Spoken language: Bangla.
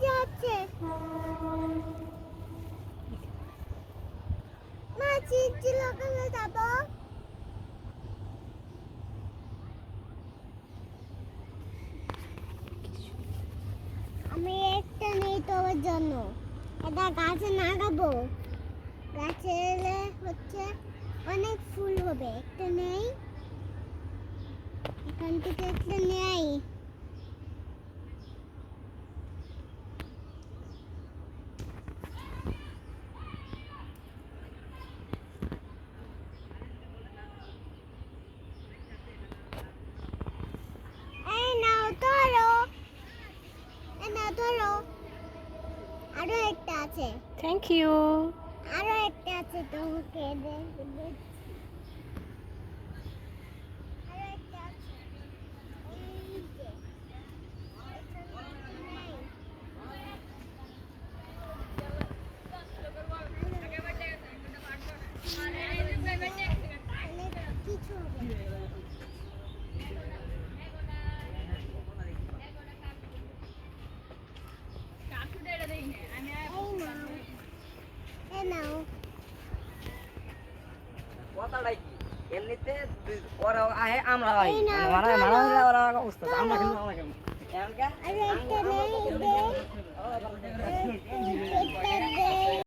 যাচ্ছে মা চিঠি লাগালে যাব আমি একটা নেই তোমার জন্য এটা গাছে লাগাবো গাছে হচ্ছে অনেক ফুল হবে একটা নেই এখান থেকে একটা নেই আরো একটা আছে থ্যাংক ইউ আরো একটা আছে তোমাকে আরো একটা আছে এই যে কিছু হবে কথাটাই কি এমনিতে ওরা আহে আমরা ভাই মারা মারা ওরা অবস্থা আমরা কিন্তু আমরা কেমন আরে একটা নেই দে